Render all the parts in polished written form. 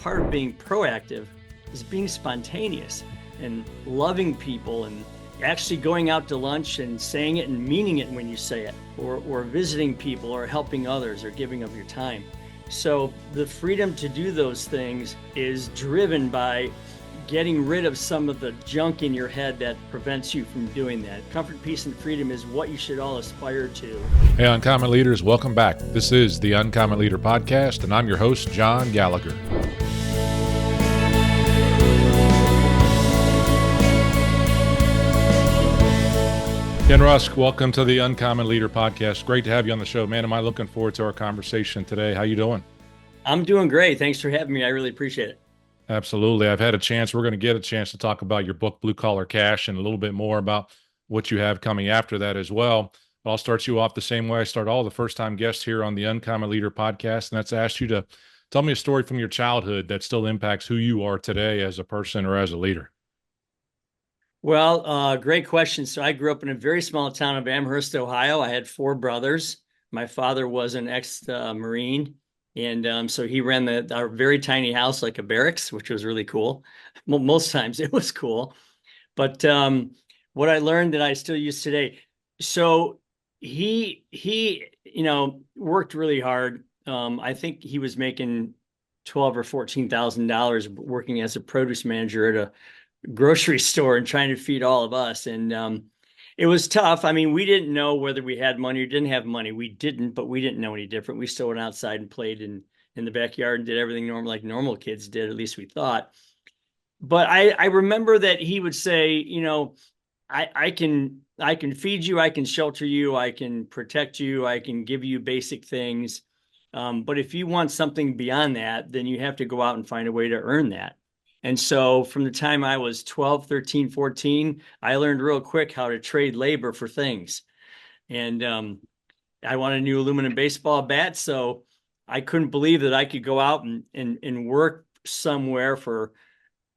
part of being proactive is being spontaneous and loving people and actually going out to lunch and saying it and meaning it when you say it, or visiting people or helping others or giving of your time. So the freedom to do those things is driven by getting rid of some of the junk in your head that prevents you from doing that. Comfort, peace, and freedom is what you should all aspire to. Hey, Uncommon Leaders, welcome back. This is the Uncommon Leader Podcast, and I'm your host, John Gallagher. Ken Rusk, welcome to the Uncommon Leader Podcast. Great to have you on the show, man. Am I looking forward to our conversation today? How you doing? I'm doing great. Thanks for having me. I really appreciate it. Absolutely. We're going to get a chance to talk about your book, Blue Collar Cash, and a little bit more about what you have coming after that as well. But I'll start you off the same way I start all the first-time guests here on the Uncommon Leader Podcast, and that's ask you to tell me a story from your childhood that still impacts who you are today as a person or as a leader. Well, great question. So I grew up in a very small town of Amherst, Ohio. I had 4 brothers. My father was an ex-Marine. And so he ran our very tiny house like a barracks, which was really cool. Well, most times it was cool. But what I learned that I still use today. So he worked really hard. I think he was making $12,000 or $14,000 working as a produce manager at a grocery store and trying to feed all of us. And it was tough. I mean, we didn't know whether we had money or didn't have money. We didn't, but we didn't know any different. We still went outside and played in the backyard and did everything normal, like normal kids did, at least we thought. But I remember that he would say, I can feed you, I can shelter you, I can protect you, I can give you basic things. But if you want something beyond that, then you have to go out and find a way to earn that. And so from the time I was 12, 13, 14, I learned real quick how to trade labor for things. And I wanted a new aluminum baseball bat, so I couldn't believe that I could go out and work somewhere for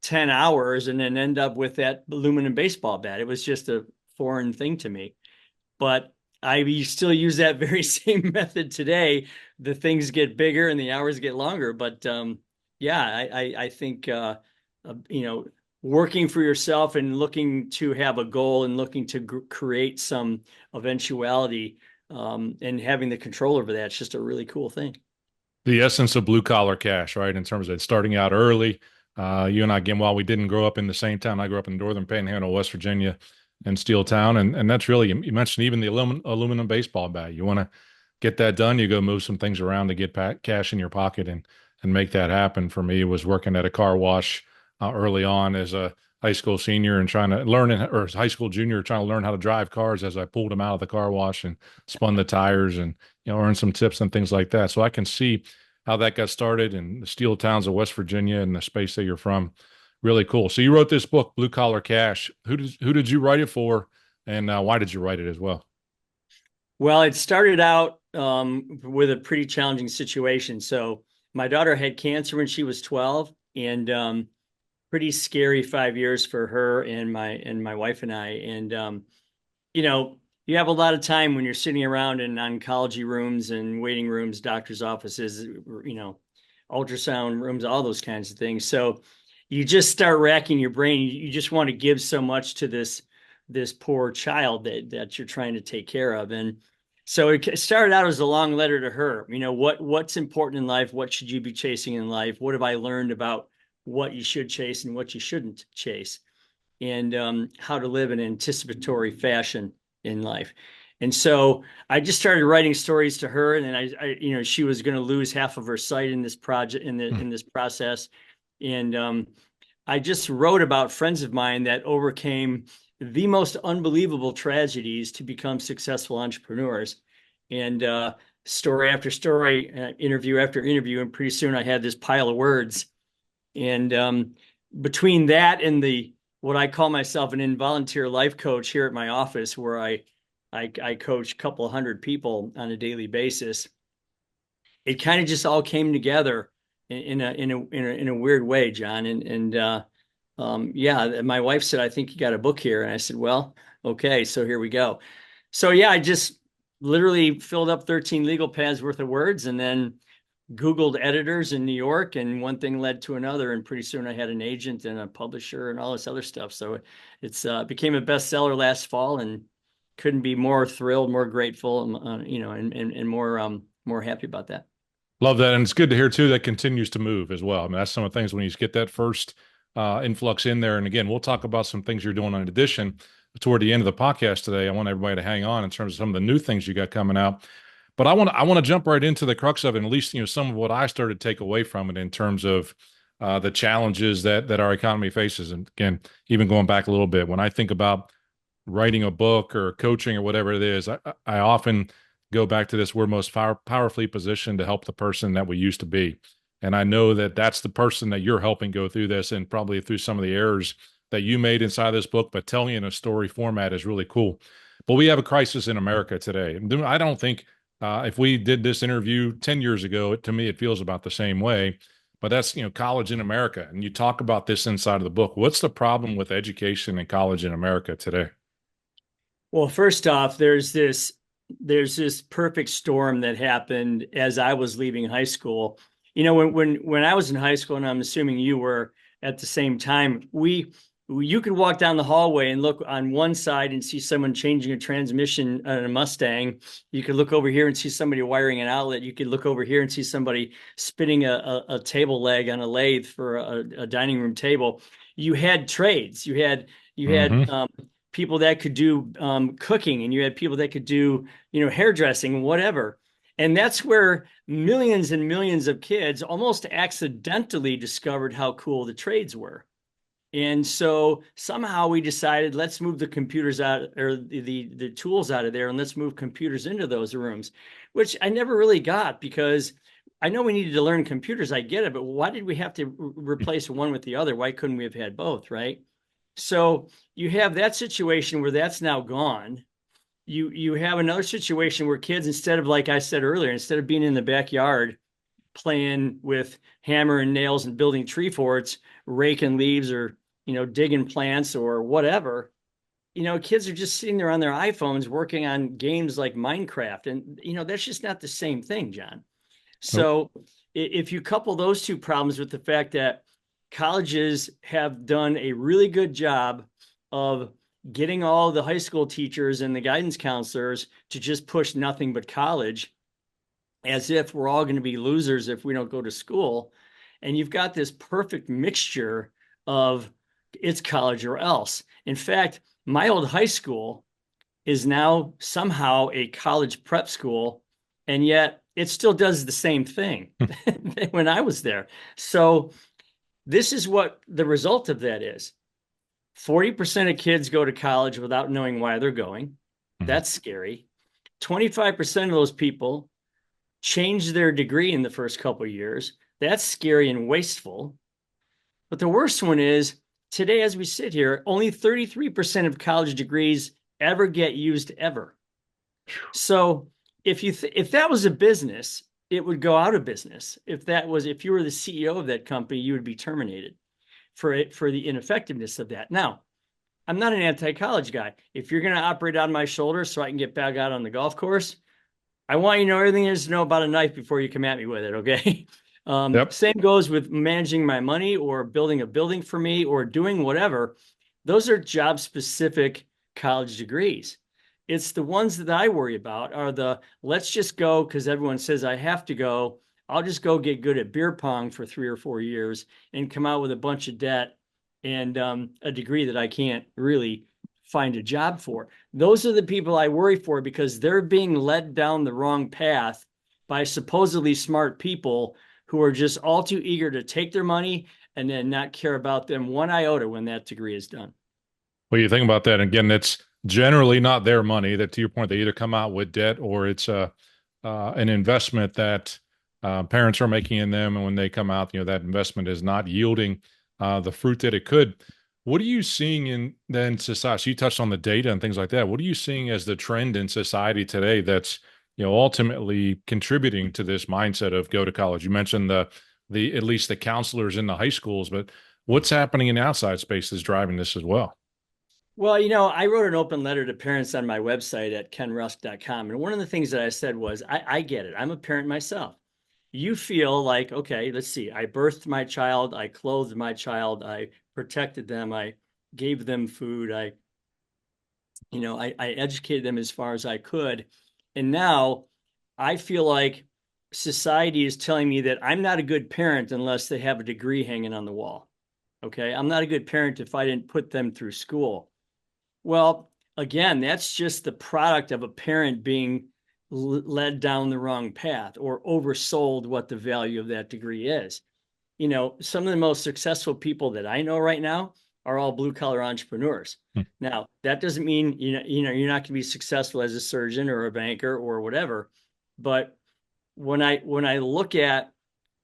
10 hours and then end up with that aluminum baseball bat. It was just a foreign thing to me. But I still use that very same method today. The things get bigger and the hours get longer. But I think working for yourself and looking to have a goal and looking to create some eventuality and having the control over that, it's just a really cool thing. The essence of blue collar cash, right? In terms of starting out early. You and I, again, while we didn't grow up in the same town, I grew up in northern Panhandle, West Virginia, in Steel Town. And that's really, you mentioned even the aluminum baseball bat. You want to get that done, you go move some things around to get cash in your pocket and make that happen. For me, it was working at a car wash early on as a high school senior and trying to learn, or high school junior, trying to learn how to drive cars as I pulled them out of the car wash and spun the tires and, earned some tips and things like that. So I can see how that got started in the steel towns of West Virginia and the space that you're from. Really cool. So you wrote this book, Blue Collar Cash. Who did you write it for, and why did you write it as well? Well, it started out with a pretty challenging situation. So my daughter had cancer when she was 12, and pretty scary 5 years for her and my wife and I. And you have a lot of time when you're sitting around in oncology rooms and waiting rooms, doctors' offices, ultrasound rooms, all those kinds of things. So you just start racking your brain. You just want to give so much to this poor child that you're trying to take care of. And so it started out as a long letter to her. What's important in life? What should you be chasing in life? What have I learned about what you should chase and what you shouldn't chase? And how to live in anticipatory fashion in life. And so I just started writing stories to her, and then I she was going to lose half of her sight in this project, in this process. And I just wrote about friends of mine that overcame the most unbelievable tragedies to become successful entrepreneurs. And story after story, interview after interview, and pretty soon I had this pile of words. And between that and what I call myself an involunteer life coach here at my office, where I coach a couple hundred people on a daily basis, it kind of just all came together in a weird way, John. And my wife said, "I think you got a book here," and I said, "Well, okay, so here we go." So I just literally filled up 13 legal pads worth of words, and then Googled editors in New York, and one thing led to another. And pretty soon I had an agent and a publisher and all this other stuff. So it's became a bestseller last fall, and couldn't be more thrilled, more grateful, and more happy about that. Love that. And it's good to hear too that continues to move as well. I mean, that's some of the things when you get that first influx in there. And again, we'll talk about some things you're doing in addition toward the end of the podcast today. I want everybody to hang on in terms of some of the new things you got coming out. But I want to jump right into the crux of it, and at least some of what I started to take away from it in terms of the challenges that our economy faces. And again, even going back a little bit, when I think about writing a book or coaching or whatever it is, I often go back to this: we're most powerfully positioned to help the person that we used to be. And I know that that's the person that you're helping go through this, and probably through some of the errors that you made inside this book, but telling in a story format is really cool. But we have a crisis in America today. I don't think if we did this interview 10 years ago, to me, it feels about the same way. But that's, college in America. And you talk about this inside of the book. What's the problem with education and college in America today? Well, first off, there's this perfect storm that happened as I was leaving high school. When I was in high school, and I'm assuming you were at the same time, you could walk down the hallway and look on one side and see someone changing a transmission on a Mustang. You could look over here and see somebody wiring an outlet. You could look over here and see somebody spinning a table leg on a lathe for a dining room table. You had trades. You had people that could do cooking, and you had people that could do hairdressing, whatever. And that's where millions and millions of kids almost accidentally discovered how cool the trades were. And so somehow we decided, let's move the computers out, or the tools out of there, and let's move computers into those rooms, which I never really got, because I know we needed to learn computers. I get it, but why did we have to replace one with the other? Why couldn't we have had both, right? So you have that situation where that's now gone. You have another situation where kids, instead of, like I said earlier, instead of being in the backyard playing with hammer and nails and building tree forts, raking leaves, or digging plants or whatever, kids are just sitting there on their iPhones working on games like Minecraft, and that's just not the same thing, John. Nope. So if you couple those two problems with the fact that colleges have done a really good job of getting all the high school teachers and the guidance counselors to just push nothing but college, as if we're all going to be losers if we don't go to school. And you've got this perfect mixture of it's college or else. In fact, my old high school is now somehow a college prep school, and yet it still does the same thing when I was there. So this is what the result of that is. 40% of kids go to college without knowing why they're going. That's scary. 25% of those people change their degree in the first couple of years. That's scary and wasteful. But the worst one is, today, as we sit here, only 33% of college degrees ever get used ever. So if that was a business, it would go out of business. If you were the CEO of that company, you would be terminated for the ineffectiveness of that. Now, I'm not an anti-college guy. If you're going to operate on my shoulders so I can get back out on the golf course, I want you to know everything there is to know about a knife before you come at me with it, okay? Yep. Same goes with managing my money, or building a building for me, or doing whatever. Those are job-specific college degrees. It's the ones that I worry about are the, let's just go because everyone says I have to go. I'll just go get good at beer pong for 3 or 4 years and come out with a bunch of debt and a degree that I can't really find a job for. Those are the people I worry for, because they're being led down the wrong path by supposedly smart people who are just all too eager to take their money and then not care about them one iota when that degree is done. Well, you think about that again, it's generally not their money. That, to your point, they either come out with debt, or it's an investment that parents are making in them, and when they come out, that investment is not yielding the fruit that it could. What are you seeing in then society? So you touched on the data and things like that. What are you seeing as the trend in society today that's ultimately contributing to this mindset of go to college? You mentioned the at least the counselors in the high schools, but what's happening in the outside space is driving this as well? Well, I wrote an open letter to parents on my website at kenrusk.com. And one of the things that I said was, I get it. I'm a parent myself. you feel like, okay, let's see, I birthed my child, I clothed my child, I protected them, I gave them food, I educated them as far as I could. And now I feel like society is telling me that I'm not a good parent unless they have a degree hanging on the wall. Okay. I'm not a good parent if I didn't put them through school. Well, again, that's just the product of a parent being led down the wrong path or oversold what the value of that degree is. Some of the most successful people that I know right now are all blue collar entrepreneurs. Hmm. Now, that doesn't mean you're not going to be successful as a surgeon or a banker or whatever. But when I look at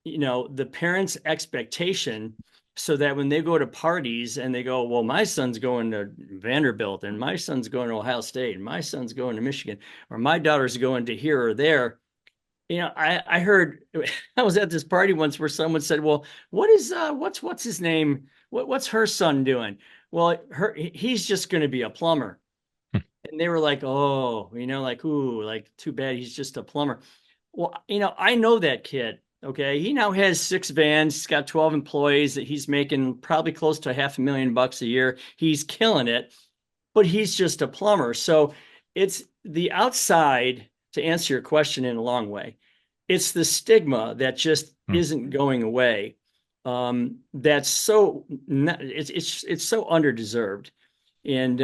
the parents' expectation, so that when they go to parties and they go, well, my son's going to Vanderbilt and my son's going to Ohio State and my son's going to Michigan or my daughter's going to here or there. I heard I was at this party once where someone said, "Well, what's his name? What's her son doing?" Well, he's just going to be a plumber. And they were like, "Oh, like, ooh, like too bad he's just a plumber." Well, I know that kid. Okay, he now has 6 vans. He's got 12 employees that he's making probably close to $500,000 a year. He's killing it, but he's just a plumber. So it's the outside, to answer your question in a long way. It's the stigma that just Hmm. isn't going away. That's so it's so underdeserved, and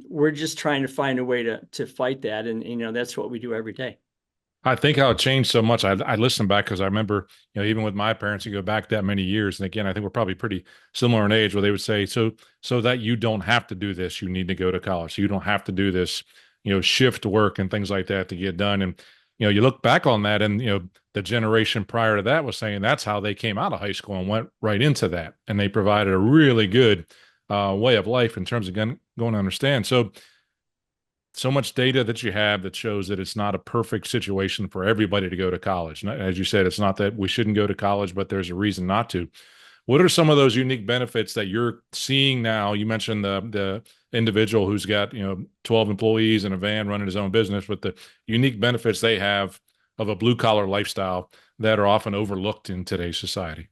we're just trying to find a way to fight that, and that's what we do every day. I think how it changed so much. I listened back because I remember, even with my parents, you go back that many years. And again, I think we're probably pretty similar in age where they would say, so that you don't have to do this, you need to go to college. So you don't have to do this, shift work and things like that to get done. And, you look back on that and, the generation prior to that was saying that's how they came out of high school and went right into that. And they provided a really good way of life in terms of going to understand. So much data that you have that shows that it's not a perfect situation for everybody to go to college. As you said, it's not that we shouldn't go to college, but there's a reason not to. What are some of those unique benefits that you're seeing now? You mentioned the individual who's got 12 employees in a van running his own business, but the unique benefits they have of a blue collar lifestyle that are often overlooked in today's society.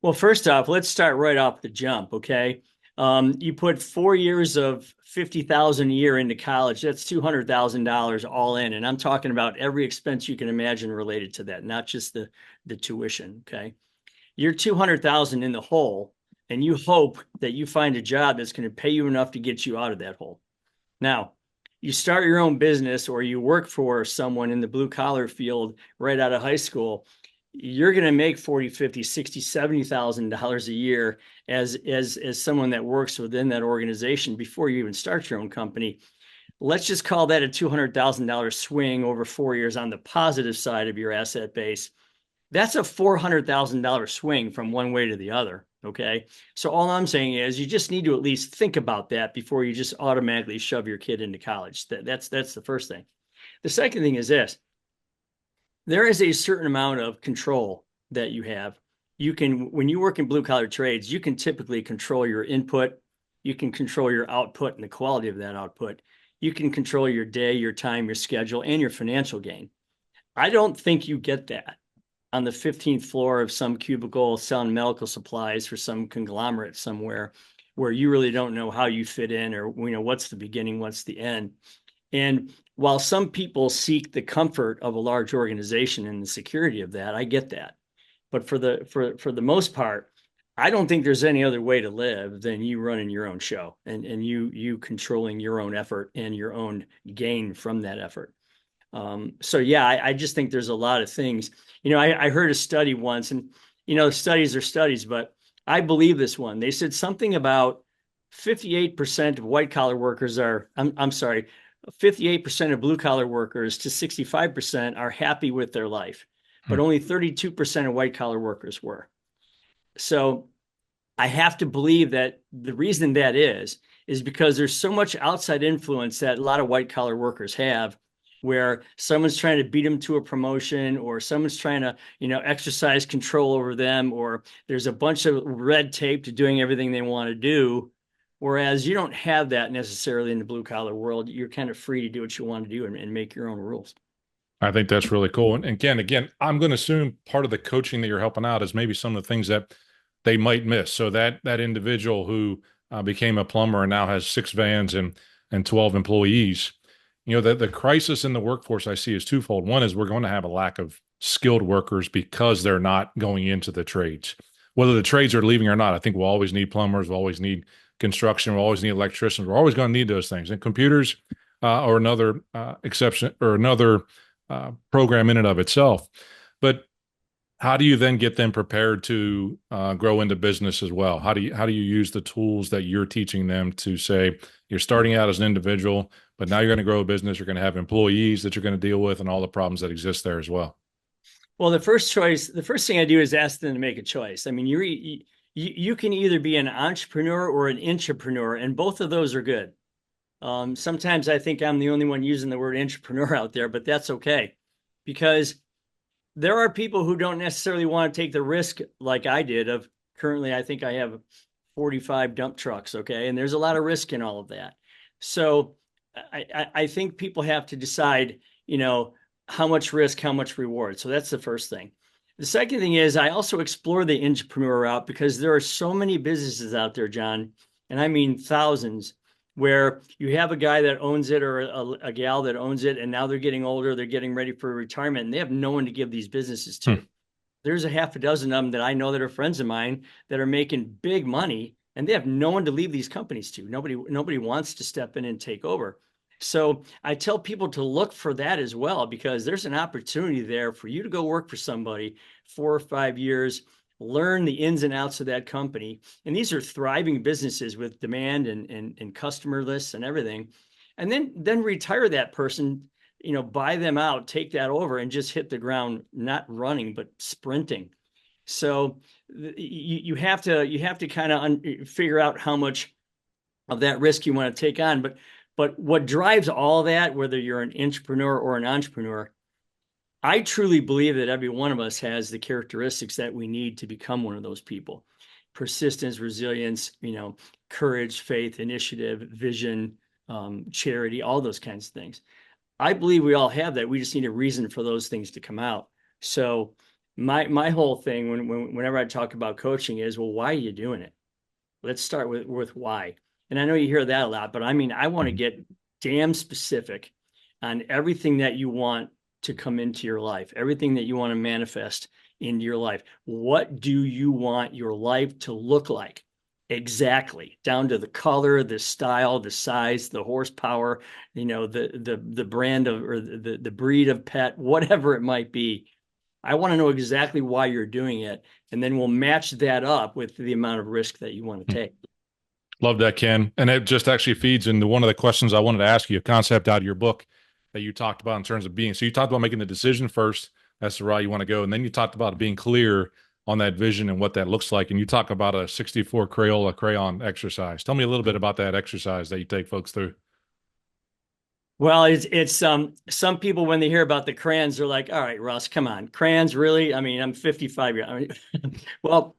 Well, first off, let's start right off the jump, okay? You put 4 years of 50,000 a year into college. That's $200,000 all in, and I'm talking about every expense you can imagine related to that, not just the tuition. Okay, you're 200,000 in the hole, and you hope that you find a job that's going to pay you enough to get you out of that hole. Now, you start your own business or you work for someone in the blue collar field right out of high school, you're going to make 40, 50, 60, $70,000 a year as someone that works within that organization before you even start your own company. Let's just call that a $200,000 swing over 4 years on the positive side of your asset base. That's a $400,000 swing from one way to the other. Okay. So all I'm saying is you just need to at least think about that before you just automatically shove your kid into college. That's the first thing. The second thing is this: there is a certain amount of control that you have. When you work in blue collar trades, you can typically control your input, you can control your output and the quality of that output. You can control your day, your time, your schedule, and your financial gain. I don't think you get that on the 15th floor of some cubicle selling medical supplies for some conglomerate somewhere where you really don't know how you fit in or what's the beginning, what's the end. And while some people seek the comfort of a large organization and the security of that, I get that. But for the most part, I don't think there's any other way to live than you running your own show and you controlling your own effort and your own gain from that effort. So yeah, I just think there's a lot of things. I heard a study once, and studies are studies, but I believe this one. They said something about 58% of white collar workers are, I'm sorry, 58% of blue collar workers to 65% are happy with their life, Hmm. but only 32% of white collar workers were. So I have to believe that the reason that is because there's so much outside influence that a lot of white collar workers have, where someone's trying to beat them to a promotion or someone's trying to, exercise control over them, or there's a bunch of red tape to doing everything they want to do. Whereas you don't have that necessarily in the blue collar world. You're kind of free to do what you want to do and make your own rules. I think that's really cool. And again, I'm going to assume part of the coaching that you're helping out is maybe some of the things that they might miss. So that individual who became a plumber and now has 6 vans and 12 employees, the crisis in the workforce I see is twofold. One is we're going to have a lack of skilled workers because they're not going into the trades. Whether the trades are leaving or not, I think we'll always need plumbers, we'll always need construction, we'll always need electricians, we're always going to need those things. And computers or another exception or another program in and of itself. But how do you then get them prepared to grow into business as well? How do you use the tools that you're teaching them to say you're starting out as an individual, but now you're going to grow a business, you're going to have employees that you're going to deal with, and all the problems that exist there as well? Well, the first thing I do is ask them to make a choice. I mean, you can either be an entrepreneur or an intrapreneur, and both of those are good. Sometimes I think I'm the only one using the word entrepreneur out there, but that's okay, because there are people who don't necessarily want to take the risk like I did of currently, I think I have 45 dump trucks. Okay. And there's a lot of risk in all of that. So I think people have to decide, how much risk, how much reward. So that's the first thing. The second thing is I also explore the entrepreneur route because there are so many businesses out there, John, and I mean thousands, where you have a guy that owns it or a gal that owns it, and now they're getting older, they're getting ready for retirement, and they have no one to give these businesses to. Hmm. There's a half a dozen of them that I know that are friends of mine that are making big money, and they have no one to leave these companies to. Nobody wants to step in and take over. So I tell people to look for that as well, because there's an opportunity there for you to go work for somebody 4 or 5 years, learn the ins and outs of that company. And these are thriving businesses with demand and customer lists and everything. And then retire that person, buy them out, take that over, and just hit the ground, not running, but sprinting. So you have to kind of figure out how much of that risk you want to take on. But what drives all that, whether you're an entrepreneur or an entrepreneur, I truly believe that every one of us has the characteristics that we need to become one of those people. Persistence, resilience, courage, faith, initiative, vision, charity, all those kinds of things. I believe we all have that. We just need a reason for those things to come out. So my whole thing whenever I talk about coaching is, well, why are you doing it? Let's start with why. And I know you hear that a lot, but I mean, I want to get damn specific on everything that you want to come into your life, everything that you want to manifest into your life. What do you want your life to look like? Exactly, down to the color, the style, the size, the horsepower, the brand of or the breed of pet, whatever it might be. I want to know exactly why you're doing it, and then we'll match that up with the amount of risk that you want to take. Love that, Ken. And it just actually feeds into one of the questions I wanted to ask you, a concept out of your book that you talked about in terms of being. So you talked about making the decision first. That's the route you want to go. And then you talked about being clear on that vision and what that looks like. And you talk about a 64 Crayola crayon exercise. Tell me a little bit about that exercise that you take folks through. Well, it's some people when they hear about the crayons, they're like, all right, Russ, come on. Crayons, really? I mean, I'm 55 years. I mean, well,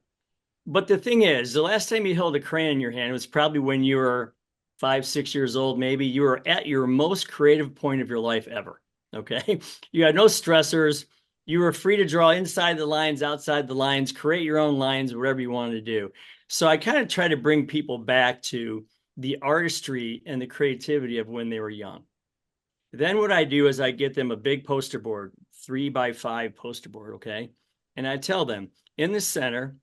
but the thing is, the last time you held a crayon in your hand was probably when you were 5, 6 years old, maybe. You were at your most creative point of your life ever. Okay. You had no stressors. You were free to draw inside the lines, outside the lines, create your own lines, whatever you wanted to do. So I kind of try to bring people back to the artistry and the creativity of when they were young. Then what I do is I get them a big poster board, 3x5 poster board. Okay. And I tell them in the center,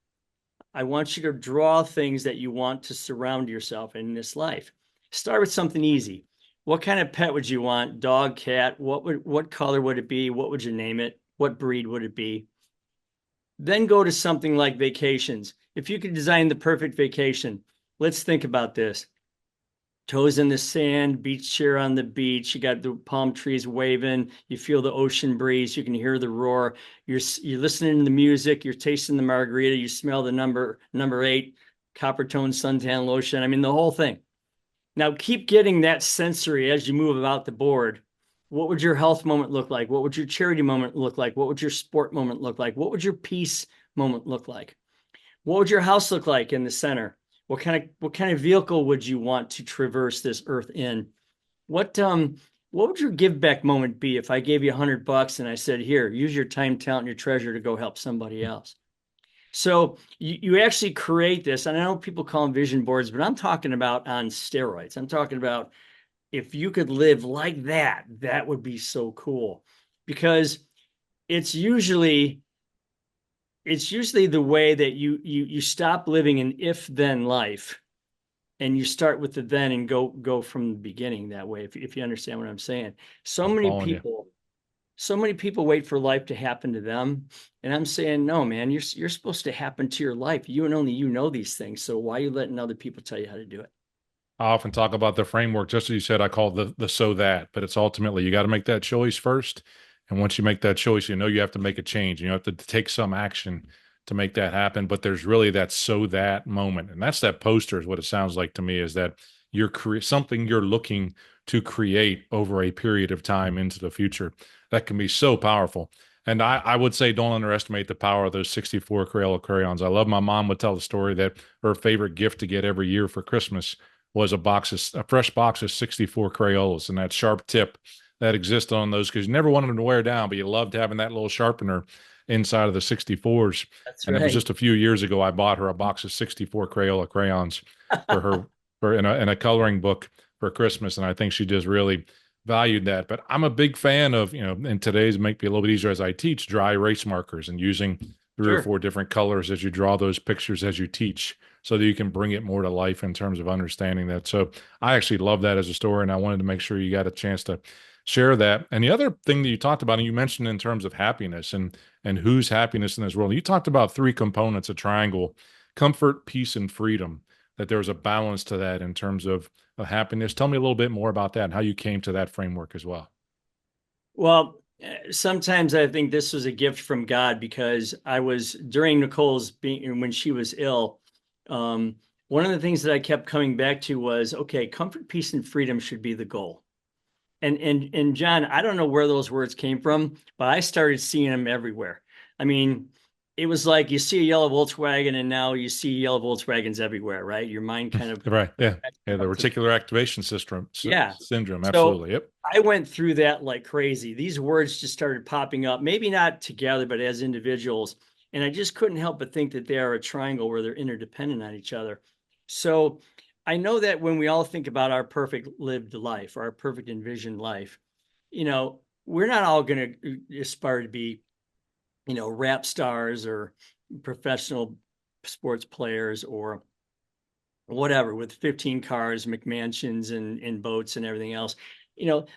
I want you to draw things that you want to surround yourself in this life. Start with something easy. What kind of pet would you want? Dog, cat? What color would it be? What would you name it? What breed would it be? Then go to something like vacations. If you could design the perfect vacation, let's think about this. Toes in the sand, beach chair on the beach. You got the palm trees waving. You feel the ocean breeze. You can hear the roar. You're listening to the music. You're tasting the margarita. You smell the number 8 copper tone suntan lotion. I mean, the whole thing. Now keep getting that sensory as you move about the board. What would your health moment look like? What would your charity moment look like? What would your sport moment look like? What would your peace moment look like? What would your house look like in the center? What kind of vehicle would you want to traverse this earth in? What what would your give back moment be if I gave you $100 and I said, here, use your time, talent, and your treasure to go help somebody else? So you actually create this. And I know people call them vision boards, but I'm talking about on steroids. I'm talking about if you could live like that, that would be so cool. Because it's usually it's usually the way that you stop living an if then life and you start with the then and go from the beginning that way, if you understand what I'm saying. So I'm many following you. people so many people wait for life to happen to them, and I'm saying no, man, you're supposed to happen to your life. You and only you know these things, so why are you letting other people tell you how to do it? I often talk about the framework, just as you said, I call it the so that, but it's ultimately you got to make that choice first. And once you make that choice, you know you have to make a change. You have to take some action to make that happen. But there's really that so that moment. And that's that poster is what it sounds like to me, is that something you're looking to create over a period of time into the future. That can be so powerful. And I would say don't underestimate the power of those 64 Crayola crayons. I love my mom would tell the story that her favorite gift to get every year for Christmas was a fresh box of 64 Crayolas and that sharp tip that existed on those because you never wanted them to wear down, but you loved having that little sharpener inside of the 64s. That's And it was right. just a few years ago I bought her a box of 64 Crayola crayons for her for in a coloring book for Christmas, and I think she just really valued that. But I'm a big fan of, in today's make me a little bit easier as I teach, dry erase markers and using three or Sure. four different colors as you draw those pictures as you teach so that you can bring it more to life in terms of understanding that. So I actually love that as a story, and I wanted to make sure you got a chance to share that. And the other thing that you talked about, and you mentioned in terms of happiness and whose happiness in this world, you talked about three components, a triangle: comfort, peace, and freedom. That there's a balance to that in terms of happiness. Tell me a little bit more about that and how you came to that framework as well. Well, sometimes I think this was a gift from God because I was during Nicole's being when she was ill. Um, One of the things that I kept coming back to was, okay, comfort, peace, and freedom should be the goal. And John, I don't know where those words came from, but I started seeing them everywhere. I mean, it was like you see a yellow Volkswagen, and now you see yellow Volkswagens everywhere, right? Your mind kind of Right. Yeah. Yeah. The up to reticular activation yeah. syndrome. So Absolutely. Yep. I went through that like crazy. These words just started popping up, maybe not together, but as individuals. And I just couldn't help but think that they are a triangle where they're interdependent on each other. So I know that when we all think about our perfect lived life or our perfect envisioned life, we're not all going to aspire to be, rap stars or professional sports players or whatever with 15 cars, McMansions and boats and everything else.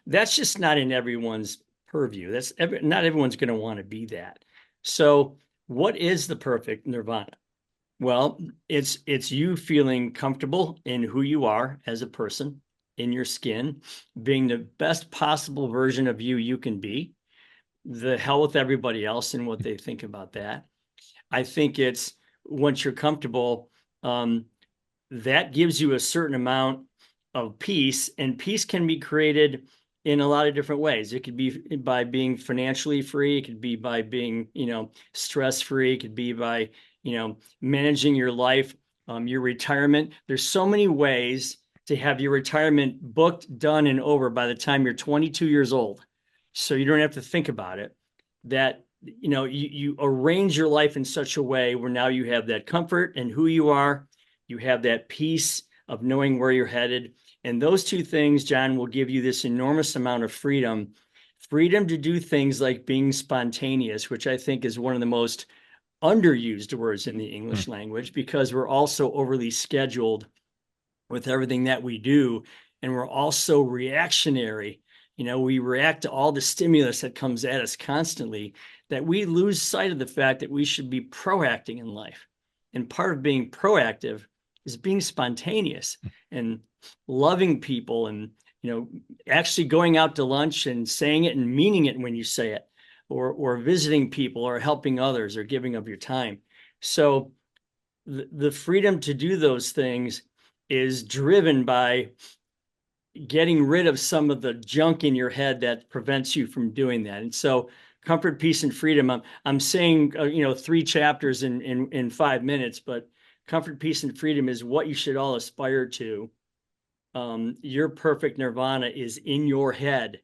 That's just not in everyone's purview. Not everyone's going to want to be that. So, what is the perfect nirvana? Well, it's you feeling comfortable in who you are as a person, in your skin, being the best possible version of you can be. The hell with everybody else and what they think about that. I think it's once you're comfortable, um, that gives you a certain amount of peace, and peace can be created in a lot of different ways. It could be by being financially free, it could be by being, stress free, it could be by, managing your life, your retirement. There's so many ways to have your retirement booked, done, and over by the time you're 22 years old. So you don't have to think about it. That you arrange your life in such a way where now you have that comfort and who you are, you have that peace of knowing where you're headed. And those two things, John, will give you this enormous amount of freedom to do things like being spontaneous, which I think is one of the most underused words in the Hmm. English language because we're also overly scheduled with everything that we do. And we're also reactionary. We react to all the stimulus that comes at us constantly, that we lose sight of the fact that we should be proacting in life. And part of being proactive is being spontaneous and loving people and, actually going out to lunch and saying it and meaning it when you say it, or visiting people or helping others or giving of your time. So the freedom to do those things is driven by getting rid of some of the junk in your head that prevents you from doing that. And so comfort, peace, and freedom, I'm saying, three chapters in 5 minutes, but comfort, peace, and freedom is what you should all aspire to. Your perfect nirvana is in your head.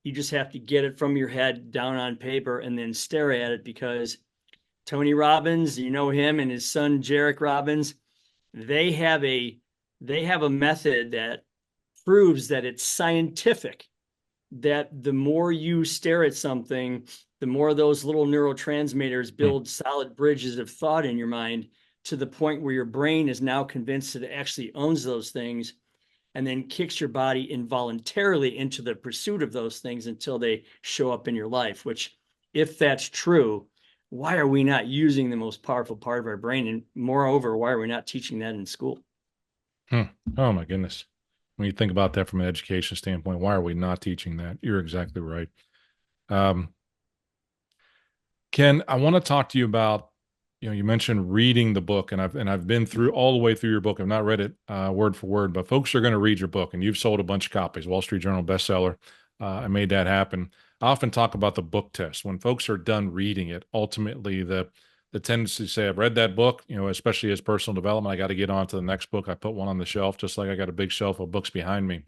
You just have to get it from your head down on paper and then stare at it, because Tony Robbins, you know him, and his son Jarek Robbins, they have a method that proves that it's scientific, that the more you stare at something, the more those little neurotransmitters Hmm. build solid bridges of thought in your mind, to the point where your brain is now convinced that it actually owns those things, and then kicks your body involuntarily into the pursuit of those things until they show up in your life. Which, if that's true, why are we not using the most powerful part of our brain? And moreover, why are we not teaching that in school? Hmm. Oh my goodness. When you think about that from an education standpoint, why are we not teaching that? You're exactly right. Um, Ken, I want to talk to you about, you mentioned reading the book, and I've been through all the way through your book. I've not read it word for word, but folks are going to read your book, and you've sold a bunch of copies, Wall Street Journal bestseller. I made that happen. I often talk about the book test. When folks are done reading it, ultimately the tendency to say, I've read that book, especially as personal development, I got to get on to the next book. I put one on the shelf, just like I got a big shelf of books behind me.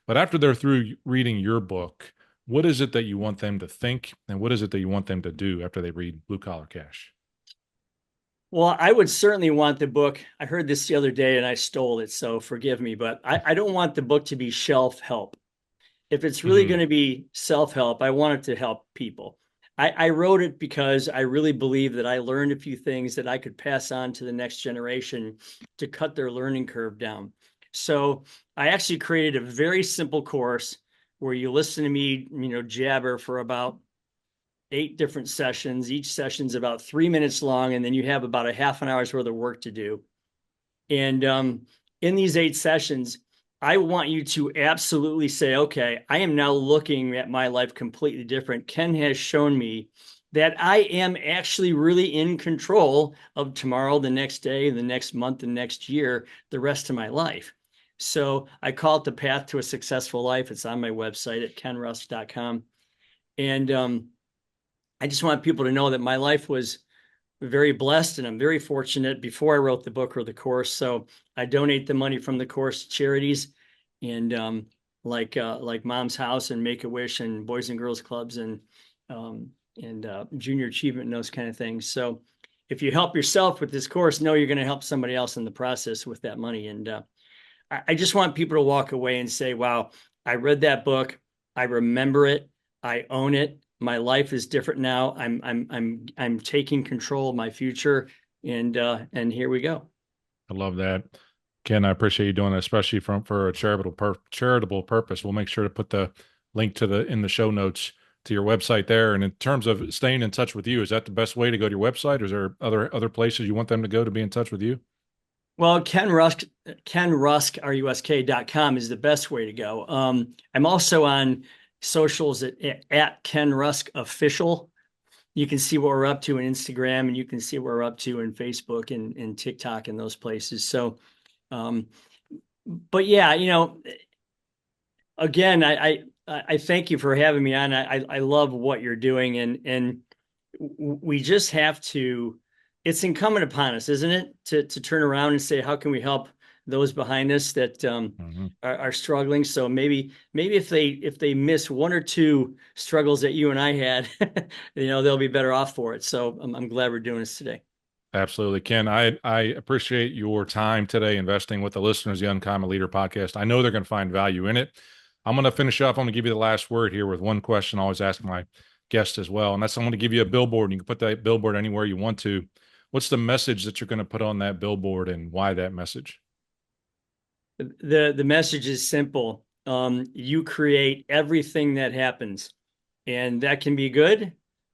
But after they're through reading your book, what is it that you want them to think, and what is it that you want them to do after they read Blue Collar Cash? Well, I would certainly want the book. I heard this the other day and I stole it, so forgive me, but I don't want the book to be shelf help. If it's really Mm, going to be self-help, I want it to help people. I wrote it because I really believe that I learned a few things that I could pass on to the next generation to cut their learning curve down. So I actually created a very simple course where you listen to me, jabber for about 8 different sessions. Each session's about 3 minutes long, and then you have about a half an hour's worth of work to do. And in these 8 sessions, I want you to absolutely say, okay, I am now looking at my life completely different. Ken has shown me that I am actually really in control of tomorrow, the next day, the next month, the next year, the rest of my life. So I call it the path to a successful life. It's on my website at kenrusk.com. And I just want people to know that my life was very blessed, and I'm very fortunate before I wrote the book or the course. So I donate the money from the course to charities, and like Mom's House and Make a Wish and Boys and Girls Clubs um, and Junior Achievement and those kind of things. So if you help yourself with this course, know you're going to help somebody else in the process with that money. And I just want people to walk away and say, wow, I read that book. I remember it. I own it. My life is different now. I'm taking control of my future. And here we go. I love that. Ken, I appreciate you doing that, especially for a charitable purpose. We'll make sure to put the link to the in the show notes to your website there. And in terms of staying in touch with you, is that the best way to go to your website, or is there other places you want them to go to be in touch with you? Well, KenRusk.com is the best way to go. I'm also on socials at Ken Rusk Official. You can see what we're up to in Instagram, and you can see what we're up to in Facebook and TikTok and those places. So, um, but yeah, again, I thank you for having me on. I love what you're doing, and we just have to. It's incumbent upon us, isn't it, to turn around and say, how can we help those behind us that Mhm. are struggling? So maybe if they miss one or two struggles that you and I had, they'll be better off for it. So I'm glad we're doing this today. Absolutely, Ken. I appreciate your time today investing with the listeners of the Uncommon Leader podcast. I know they're going to find value in it. I'm going to finish up. I'm going to give you the last word here with one question I always ask my guests as well. And that's, I'm going to give you a billboard. And you can put that billboard anywhere you want to. What's the message that you're going to put on that billboard, and why that message? The message is simple. You create everything that happens, and that can be good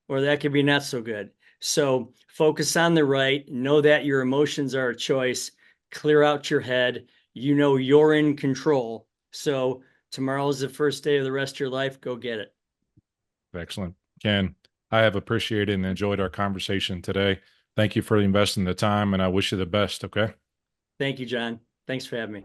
or that can be not so good. So focus on the right. Know that your emotions are a choice. Clear out your head. You know you're in control. So tomorrow is the first day of the rest of your life. Go get it. Excellent. Ken, I have appreciated and enjoyed our conversation today. Thank you for investing the time, and I wish you the best. Okay. Thank you, John. Thanks for having me.